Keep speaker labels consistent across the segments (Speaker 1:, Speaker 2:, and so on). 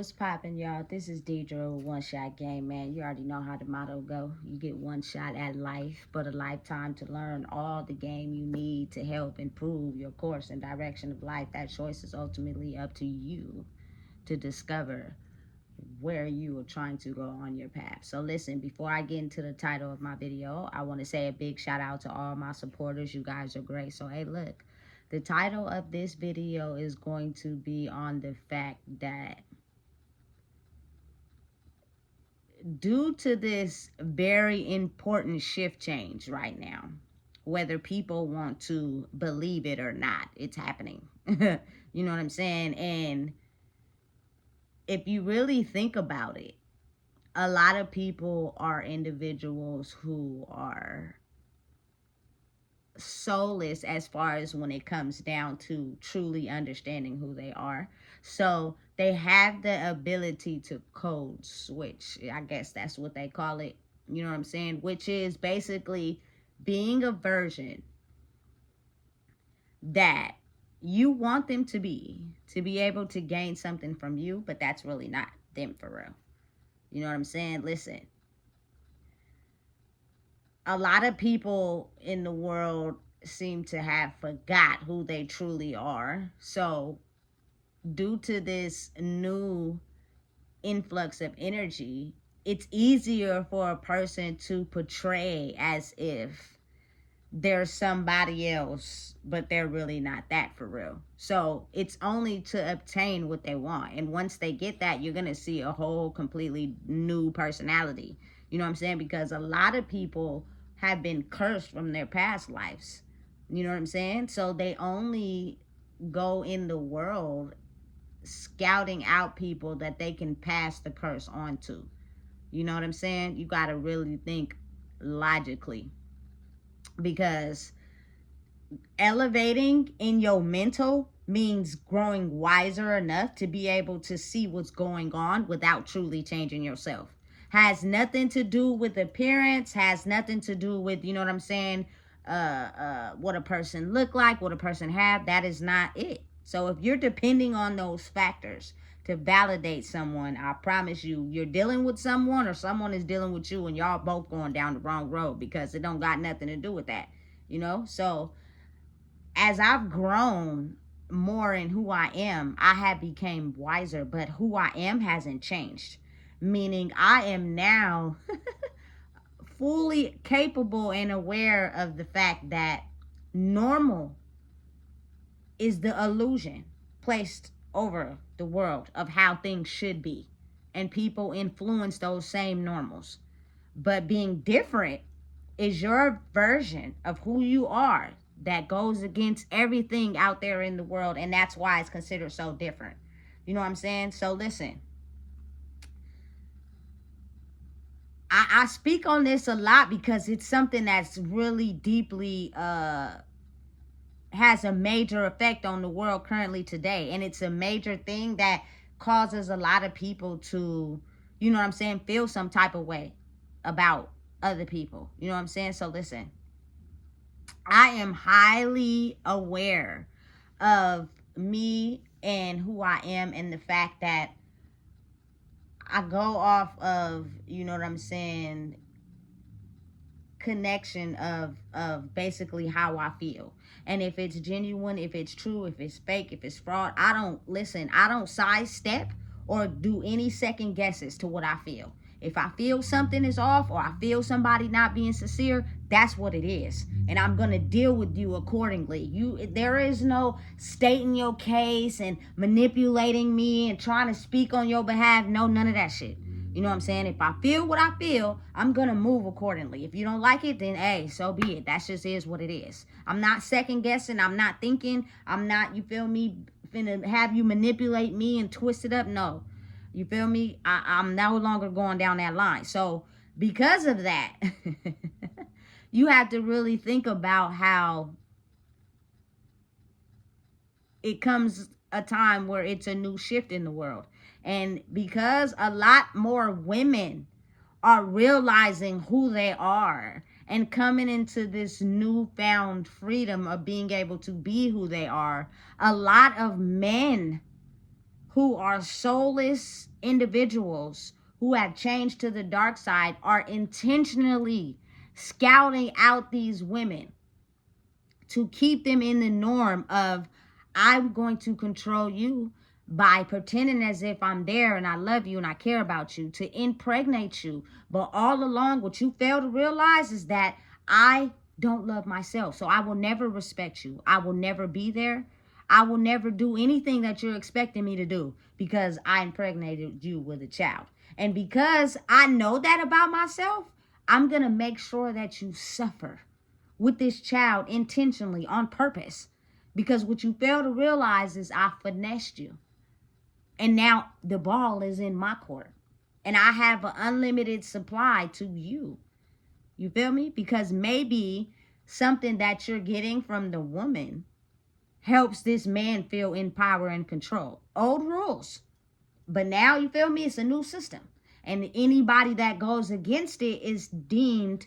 Speaker 1: What's poppin', y'all? This is Deidre with One Shot Game, man. You already know how the motto go. You get one shot at life, but a lifetime to learn all the game you need to help improve your course and direction of life. That choice is ultimately up to you to discover where you are trying to go on your path. So listen, before I get into the title of my video, I want to say a big shout out to all my supporters. You guys are great. So hey, look, the title of this video is going to be on the fact that due to this very important shift change right now, whether people want to believe it or not, it's happening. You know what I'm saying? And if you really think about it, a lot of people are individuals who are soulless as far as when it comes down to truly understanding who they are. So they have the ability to code switch. I guess that's what they call it. You know what I'm saying? Which is basically being a version that you want them to be able to gain something from you, but that's really not them for real. You know what I'm saying? Listen, a lot of people in the world seem to have forgot who they truly are. So due to this new influx of energy, it's easier for a person to portray as if they're somebody else, but they're really not that for real. So it's only to obtain what they want. And once they get that, you're going to see a whole completely new personality. You know what I'm saying? Because a lot of people have been cursed from their past lives. You know what I'm saying? So they only go in the world scouting out people that they can pass the curse on to. You know what I'm saying? You got to really think logically, because elevating in your mental means growing wiser enough to be able to see what's going on without truly changing yourself. Has nothing to do with appearance, has nothing to do with, you know what I'm saying, what a person look like, what a person have. That is not it. So if you're depending on those factors to validate someone, I promise you, you're dealing with someone or someone is dealing with you, and y'all both going down the wrong road, because it don't got nothing to do with that, you know? So as I've grown more in who I am, I have became wiser, but who I am hasn't changed. Meaning I am now fully capable and aware of the fact that normal is the illusion placed over the world of how things should be. And people influence those same normals. But being different is your version of who you are that goes against everything out there in the world. And that's why it's considered so different. You know what I'm saying? So listen, I speak on this a lot because it's something that's really deeply has a major effect on the world currently today. And it's a major thing that causes a lot of people to, you know what I'm saying, feel some type of way about other people. You know what I'm saying? So listen, I am highly aware of me and who I am, and the fact that I go off of, you know what I'm saying, connection of basically how I feel. And if it's genuine, if it's true, if it's fake, if it's fraud, I don't sidestep or do any second guesses to what I feel. If I feel something is off, or I feel somebody not being sincere, that's what it is. And I'm going to deal with you accordingly. There is no stating your case and manipulating me and trying to speak on your behalf. No, none of that shit. You know what I'm saying? If I feel what I feel, I'm going to move accordingly. If you don't like it, then hey, so be it. That just is what it is. I'm not second guessing. I'm not thinking. I'm not, you feel me, finna have you manipulate me and twist it up. No. You feel me? I'm no longer going down that line. So because of that, you have to really think about how it comes a time where it's a new shift in the world. And because a lot more women are realizing who they are and coming into this newfound freedom of being able to be who they are, a lot of men who are soulless individuals who have changed to the dark side are intentionally scouting out these women to keep them in the norm of, I'm going to control you by pretending as if I'm there and I love you and I care about you, to impregnate you. But all along, what you fail to realize is that I don't love myself. So I will never respect you. I will never be there. I will never do anything that you're expecting me to do because I impregnated you with a child. And because I know that about myself, I'm going to make sure that you suffer with this child intentionally, on purpose. Because what you fail to realize is I finessed you. And now the ball is in my court. And I have an unlimited supply to you. You feel me? Because maybe something that you're getting from the woman helps this man feel in power and control. Old rules. But now, you feel me? It's a new system. And anybody that goes against it is deemed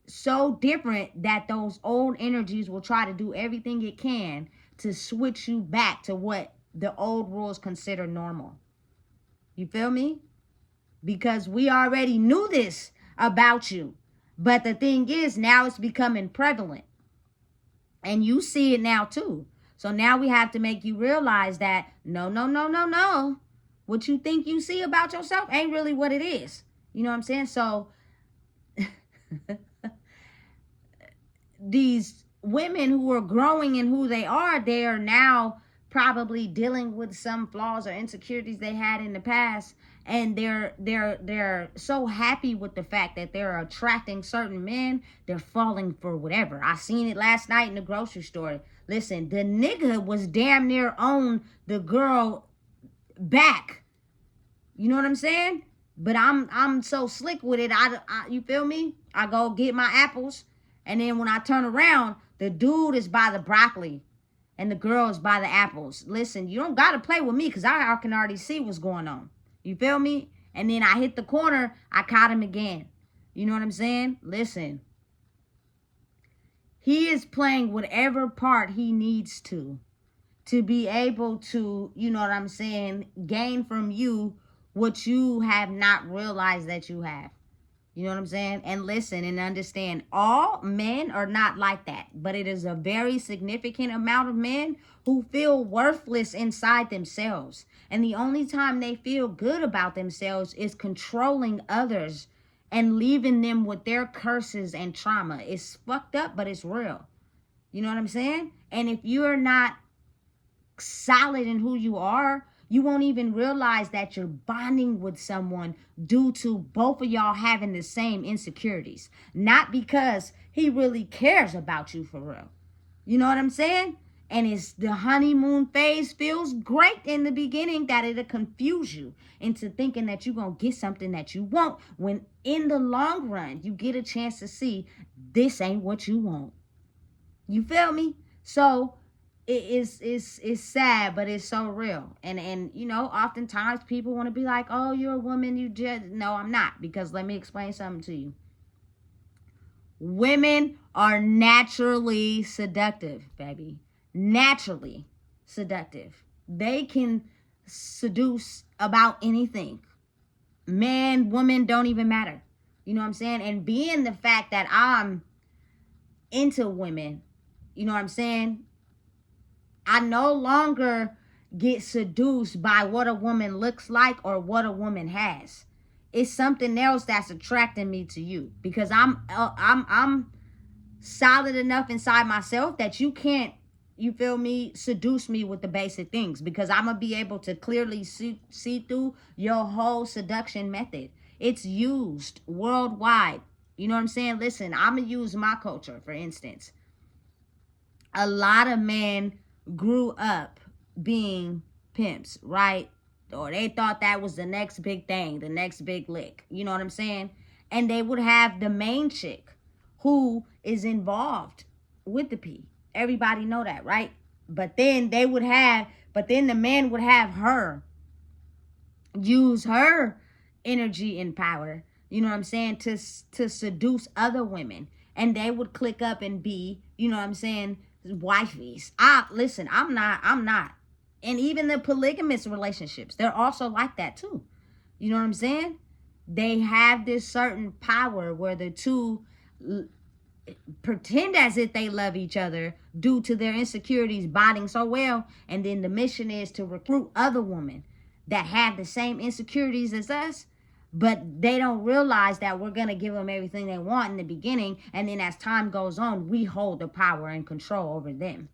Speaker 1: so different that those old energies will try to do everything it can to switch you back to what the old rules consider normal. You feel me? Because we already knew this about you. But the thing is, now it's becoming prevalent. And you see it now too. So now we have to make you realize that no. What you think you see about yourself ain't really what it is. You know what I'm saying? So these women who are growing in who they are now probably dealing with some flaws or insecurities they had in the past, and they're so happy with the fact that they're attracting certain men, they're falling for whatever. I seen it last night in the grocery store. Listen, the nigga was damn near on the girl back. You know what I'm saying? But I'm so slick with it. I you feel me? I go get my apples, and then when I turn around, the dude is by the broccoli and the girl is by the apples. Listen, you don't got to play with me because I can already see what's going on. You feel me? And then I hit the corner. I caught him again. You know what I'm saying? Listen. He is playing whatever part he needs to be able to, you know what I'm saying, gain from you what you have not realized that you have. You know what I'm saying? And listen and understand, all men are not like that. But it is a very significant amount of men who feel worthless inside themselves. And the only time they feel good about themselves is controlling others and leaving them with their curses and trauma. It's fucked up, but it's real. You know what I'm saying? And if you're not solid in who you are, you won't even realize that you're bonding with someone due to both of y'all having the same insecurities. Not because he really cares about you for real. You know what I'm saying? And it's the honeymoon phase feels great in the beginning, that it'll confuse you into thinking that you're going to get something that you want, when in the long run, you get a chance to see this ain't what you want. You feel me? So it's sad, but it's so real. And you know, oftentimes people want to be like, oh, you're a woman, you just... No, I'm not. Because let me explain something to you. Women are naturally seductive, baby. Naturally seductive. They can seduce about anything. Man, woman, don't even matter. You know what I'm saying? And being the fact that I'm into women, you know what I'm saying? I no longer get seduced by what a woman looks like or what a woman has. It's something else that's attracting me to you, because I'm solid enough inside myself that you can't, you feel me, seduce me with the basic things, because I'm gonna be able to clearly see through your whole seduction method. It's used worldwide. You know what I'm saying? Listen, I'm gonna use my culture for instance. A lot of men grew up being pimps, right? Or they thought that was the next big thing, the next big lick. You know what I'm saying? And they would have the main chick who is involved with the P. Everybody know that, right? But then the man would have her use her energy and power, you know what I'm saying, to seduce other women. And they would click up and be, you know what I'm saying, wifeys. Listen, I'm not And even the polygamous relationships, they're also like that too. You know what I'm saying? They have this certain power where the two pretend as if they love each other due to their insecurities bonding so well, and then the mission is to recruit other women that have the same insecurities as us, but they don't realize that we're going to give them everything they want in the beginning, and then as time goes on, we hold the power and control over them.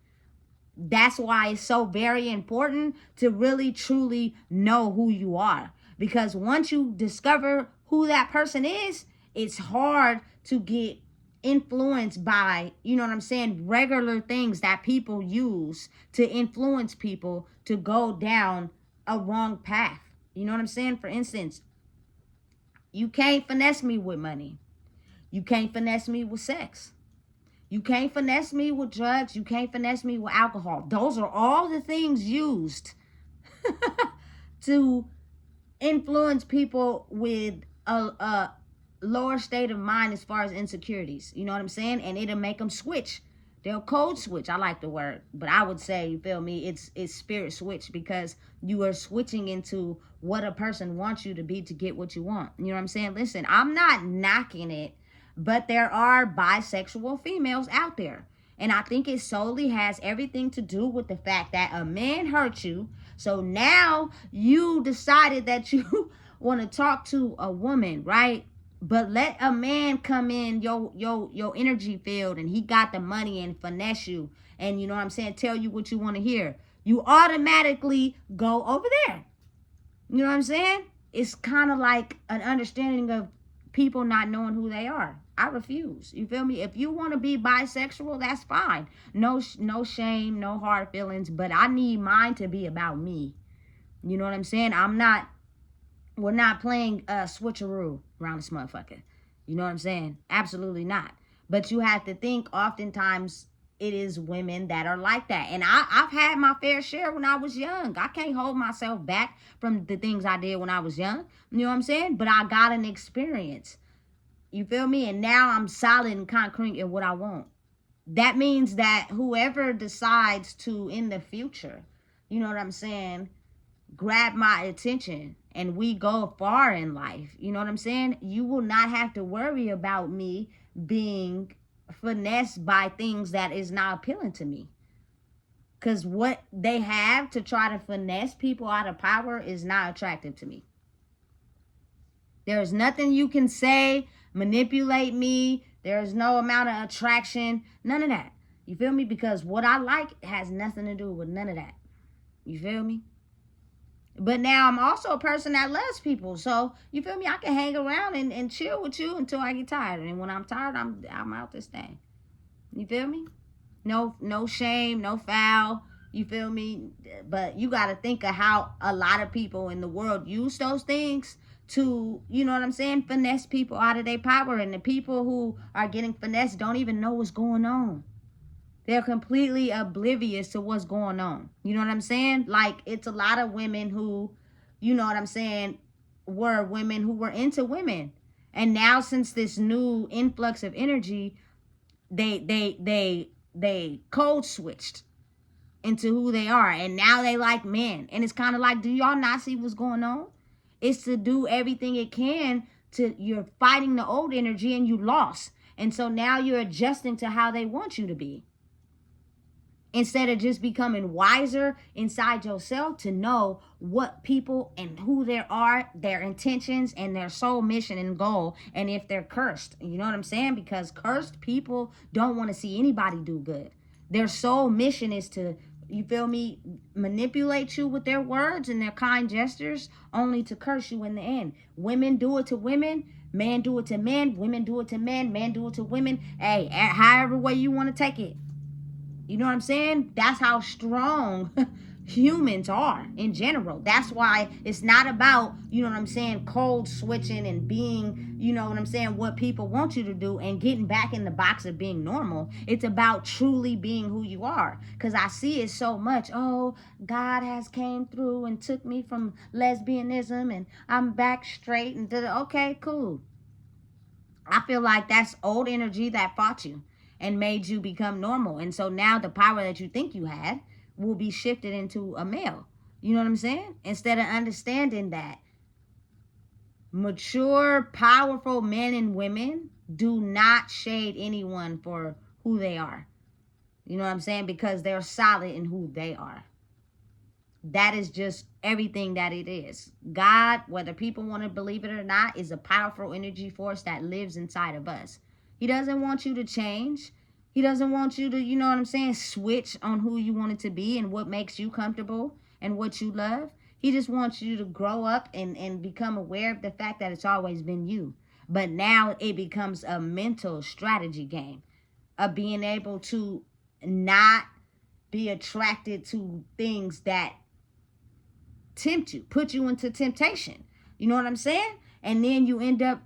Speaker 1: That's why it's so very important to really truly know who you are, because once you discover who that person is, it's hard to get influenced by, you know what I'm saying, regular things that people use to influence people to go down a wrong path. You know what I'm saying? For instance, you can't finesse me with money. You can't finesse me with sex. You can't finesse me with drugs. You can't finesse me with alcohol. Those are all the things used to influence people with a lower state of mind as far as insecurities. You know what I'm saying? And it'll make them switch. They'll code switch. I like the word, but I would say, you feel me, it's spirit switch, because you are switching into what a person wants you to be to get what you want. You know what I'm saying? Listen, I'm not knocking it, but there are bisexual females out there. And I think it solely has everything to do with the fact that a man hurt you. So now you decided that you want to talk to a woman, right? But let a man come in your energy field, and he got the money and finesse you, and you know what I'm saying, tell you what you want to hear. You automatically go over there. You know what I'm saying? It's kind of like an understanding of people not knowing who they are. I refuse. You feel me? If you want to be bisexual, that's fine. No shame, no hard feelings, but I need mine to be about me. You know what I'm saying? We're not playing switcheroo around this motherfucker. You know what I'm saying? Absolutely not. But you have to think, oftentimes it is women that are like that. And I've had my fair share when I was young. I can't hold myself back from the things I did when I was young. You know what I'm saying? But I got an experience. You feel me? And now I'm solid and concrete in what I want. That means that whoever decides to, in the future, you know what I'm saying, grab my attention and we go far in life, you know what I'm saying, you will not have to worry about me being finessed by things that is not appealing to me. Because what they have to try to finesse people out of power is not attractive to me. There's nothing you can say, manipulate me. There's no amount of attraction, none of that. You feel me? Because what I like has nothing to do with none of that. You feel me? But now I'm also a person that loves people. So, you feel me? I can hang around and chill with you until I get tired. And when I'm tired, I'm out this thing. You feel me? No shame, no foul. You feel me? But you got to think of how a lot of people in the world use those things to, you know what I'm saying, finesse people out of their power. And the people who are getting finessed don't even know what's going on. They're completely oblivious to what's going on. You know what I'm saying? Like, it's a lot of women who, you know what I'm saying, were women who were into women. And now, since this new influx of energy, they code switched into who they are. And now they like men. And it's kind of like, do y'all not see what's going on? It's to do everything it can to, you're fighting the old energy and you lost. And so now you're adjusting to how they want you to be. Instead of just becoming wiser inside yourself to know what people and who they are, their intentions and their soul mission and goal, and if they're cursed. You know what I'm saying? Because cursed people don't want to see anybody do good. Their soul mission is to, you feel me, manipulate you with their words and their kind gestures, only to curse you in the end. Women do it to women. Men do it to men. Women do it to men. Men do it to women. Hey, however way you want to take it. You know what I'm saying? That's how strong humans are in general. That's why it's not about, you know what I'm saying, code switching and being, you know what I'm saying, what people want you to do and getting back in the box of being normal. It's about truly being who you are. Because I see it so much. Oh, God has came through and took me from lesbianism and I'm back straight. And okay, cool. I feel like that's old energy that fought you and made you become normal. And so now the power that you think you had will be shifted into a male. You know what I'm saying? Instead of understanding that mature, powerful men and women do not shade anyone for who they are. You know what I'm saying? Because they're solid in who they are. That is just everything that it is. God, whether people want to believe it or not, is a powerful energy force that lives inside of us. He doesn't want you to change. He doesn't want you to, you know what I'm saying, switch on who you want it to be and what makes you comfortable and what you love. He just wants you to grow up and become aware of the fact that it's always been you. But now it becomes a mental strategy game of being able to not be attracted to things that tempt you, put you into temptation. You know what I'm saying? And then you end up,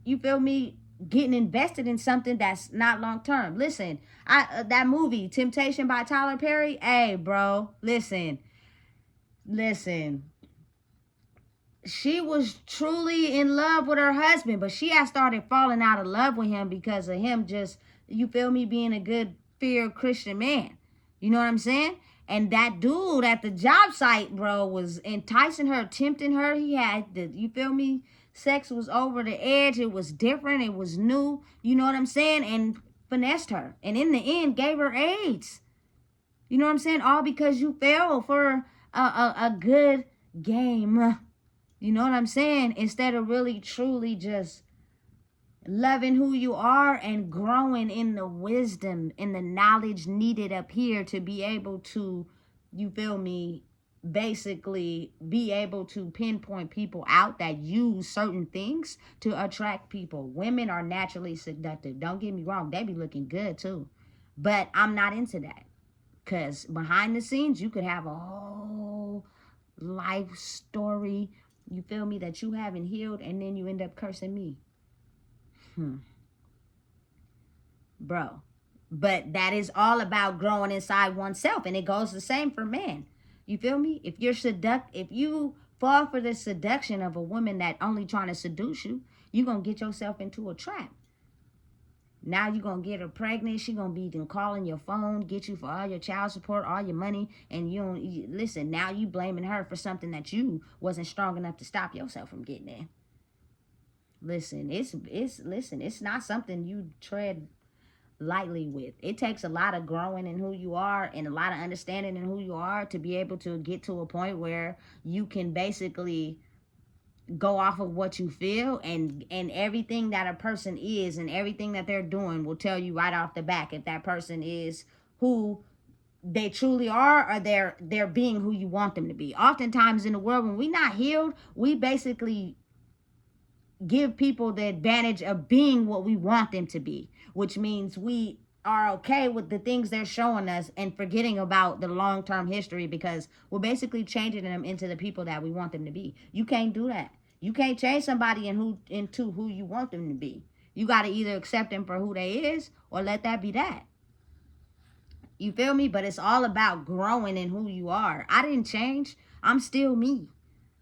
Speaker 1: you feel me, getting invested in something that's not long term. Listen, that movie Temptation by Tyler Perry, hey bro, listen. She was truly in love with her husband, but she had started falling out of love with him because of him just, you feel me, being a good, fear Christian man. You know what I'm saying? And that dude at the job site, bro, was enticing her, tempting her. He had the, you feel me? Sex was over the edge. It was different. It was new. You know what I'm saying? And finessed her. And in the end, gave her AIDS. You know what I'm saying? All because you fell for a good game. You know what I'm saying? Instead of really, truly just loving who you are and growing in the wisdom and the knowledge needed up here to be able to, you feel me, basically be able to pinpoint people out that use certain things to attract people. Women are naturally seductive. Don't get me wrong. They be looking good too. But I'm not into that. Because behind the scenes, you could have a whole life story, you feel me, that you haven't healed, and then you end up cursing me. Bro. But that is all about growing inside oneself, and it goes the same for men. You feel me? If you fall for the seduction of a woman that only trying to seduce you, you're going to get yourself into a trap. Now you're going to get her pregnant. She going to be calling your phone, get you for all your child support, all your money. And listen, now you blaming her for something that you wasn't strong enough to stop yourself from getting in. Listen, it's not something you tread lightly with. It takes a lot of growing in who you are and a lot of understanding in who you are to be able to get to a point where you can basically go off of what you feel, and everything that a person is and everything that they're doing will tell you right off the back if that person is who they truly are, or they're being who you want them to be. Oftentimes in the world, when we're not healed, we basically give people the advantage of being what we want them to be, which means we are okay with the things they're showing us and forgetting about the long-term history, because we're basically changing them into the people that we want them to be. You can't do that. You can't change somebody into who you want them to be. You got to either accept them for who they is or let that be that. You feel me? But it's all about growing in who you are. I didn't change. I'm still me.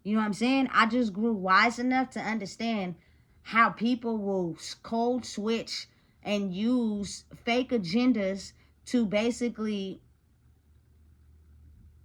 Speaker 1: You know what I'm saying? I just grew wise enough to understand how people will cold switch and use fake agendas to basically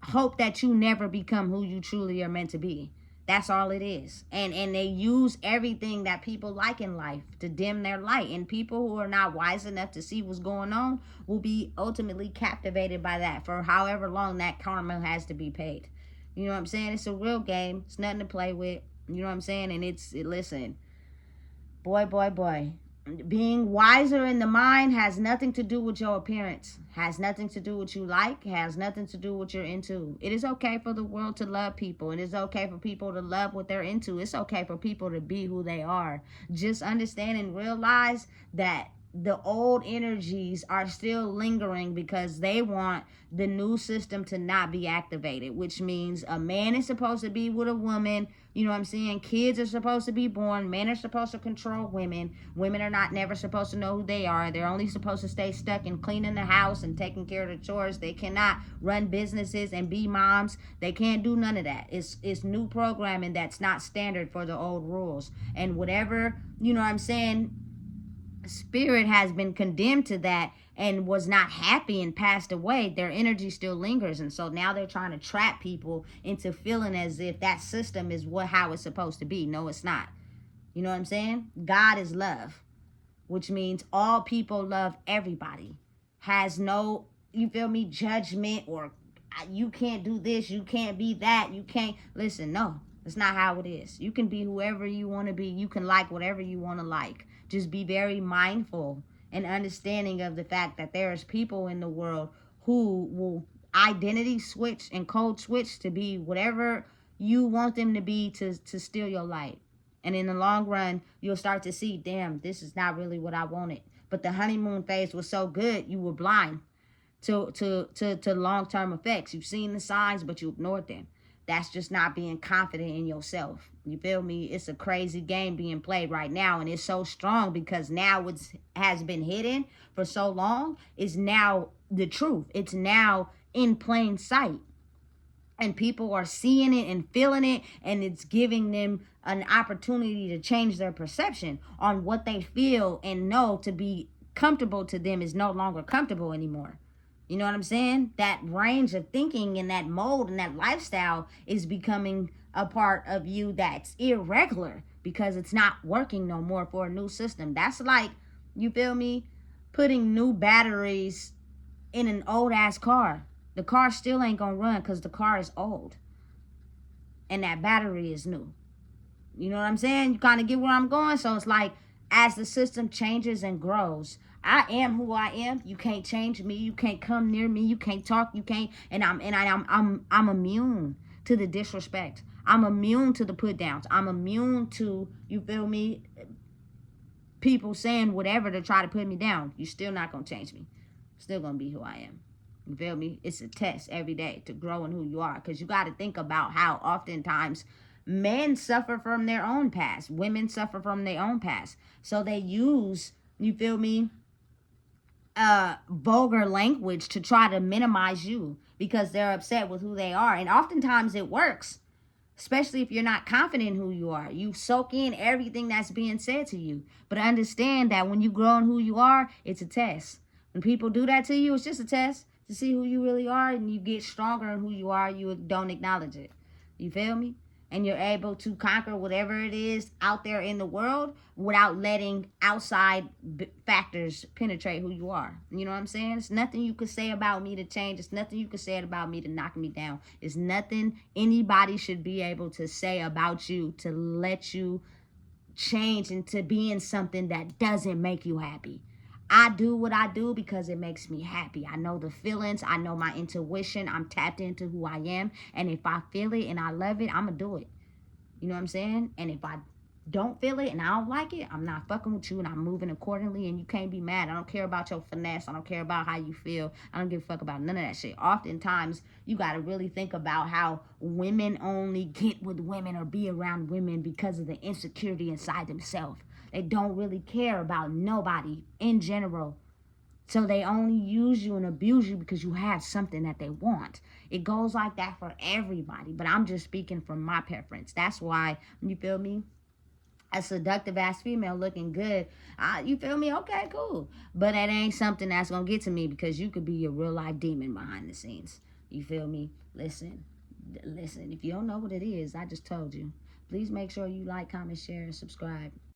Speaker 1: hope that you never become who you truly are meant to be. That's all it is. And they use everything that people like in life to dim their light. And people who are not wise enough to see what's going on will be ultimately captivated by that for however long that karma has to be paid. You know what I'm saying? It's a real game. It's nothing to play with. You know what I'm saying? And listen, boy. Being wiser in the mind has nothing to do with your appearance. Has nothing to do with what you like. Has nothing to do with what you're into. It is okay for the world to love people. It is okay for people to love what they're into. It's okay for people to be who they are. Just understand and realize that the old energies are still lingering because they want the new system to not be activated, which means a man is supposed to be with a woman. You know what I'm saying? Kids are supposed to be born. Men are supposed to control women. Women are not never supposed to know who they are. They're only supposed to stay stuck in cleaning the house and taking care of the chores. They cannot run businesses and be moms. They can't do none of that. It's new programming that's not standard for the old rules. And whatever, you know what I'm saying, spirit has been condemned to that and was not happy and passed away, their energy still lingers. And so now they're trying to trap people into feeling as if that system is how it's supposed to be. No, it's not. You know what I'm saying? God is love, which means all people love everybody. Has no, you feel me, judgment or you can't do this, you can't be that, you can't. Listen, no, that's not how it is. You can be whoever you want to be. You can like whatever you want to like. Just be very mindful and understanding of the fact that there's people in the world who will identity switch and code switch to be whatever you want them to be to steal your light. And in the long run, you'll start to see, damn, this is not really what I wanted. But the honeymoon phase was so good, you were blind to long-term effects. You've seen the signs, but you ignored them. That's just not being confident in yourself. You feel me? It's a crazy game being played right now, and it's so strong because now what has been hidden for so long is now the truth. It's now in plain sight. And people are seeing it and feeling it, and it's giving them an opportunity to change their perception on what they feel and know to be comfortable to them is no longer comfortable anymore. You know what I'm saying? That range of thinking and that mode and that lifestyle is becoming a part of you that's irregular because it's not working no more for a new system. That's like, you feel me, putting new batteries in an old ass car. The car still ain't gonna run because the car is old and that battery is new. You know what I'm saying? You kind of get where I'm going. So it's like, as the system changes and grows, I am who I am. You can't change me. You can't come near me. You can't talk. You can't. And I'm immune to the disrespect. I'm immune to the put downs. I'm immune to, you feel me, people saying whatever to try to put me down. You're still not gonna change me. Still gonna be who I am. You feel me? It's a test every day to grow in who you are, because you got to think about how oftentimes men suffer from their own past, women suffer from their own past, so they use, you feel me, vulgar language to try to minimize you because they're upset with who they are. And oftentimes it works, especially if you're not confident in who you are. You soak in everything that's being said to you, but understand that when you grow in who you are, it's a test. When people do that to you, it's just a test to see who you really are, and you get stronger in who you are. You don't acknowledge it. You feel me? And you're able to conquer whatever it is out there in the world without letting outside factors penetrate who you are. You know what I'm saying? It's nothing you could say about me to change. It's nothing you could say about me to knock me down. It's nothing anybody should be able to say about you to let you change into being something that doesn't make you happy. I do what I do because it makes me happy. I know the feelings. I know my intuition. I'm tapped into who I am. And if I feel it and I love it, I'm going to do it. You know what I'm saying? And if I don't feel it and I don't like it, I'm not fucking with you and I'm moving accordingly, and you can't be mad. I don't care about your finesse. I don't care about how you feel. I don't give a fuck about none of that shit. Oftentimes, you got to really think about how women only get with women or be around women because of the insecurity inside themselves. They don't really care about nobody in general. So they only use you and abuse you because you have something that they want. It goes like that for everybody. But I'm just speaking from my preference. That's why, you feel me? A seductive ass female looking good, you feel me? Okay, cool. But that ain't something that's going to get to me because you could be a real life demon behind the scenes. You feel me? Listen. If you don't know what it is, I just told you. Please make sure you like, comment, share, and subscribe.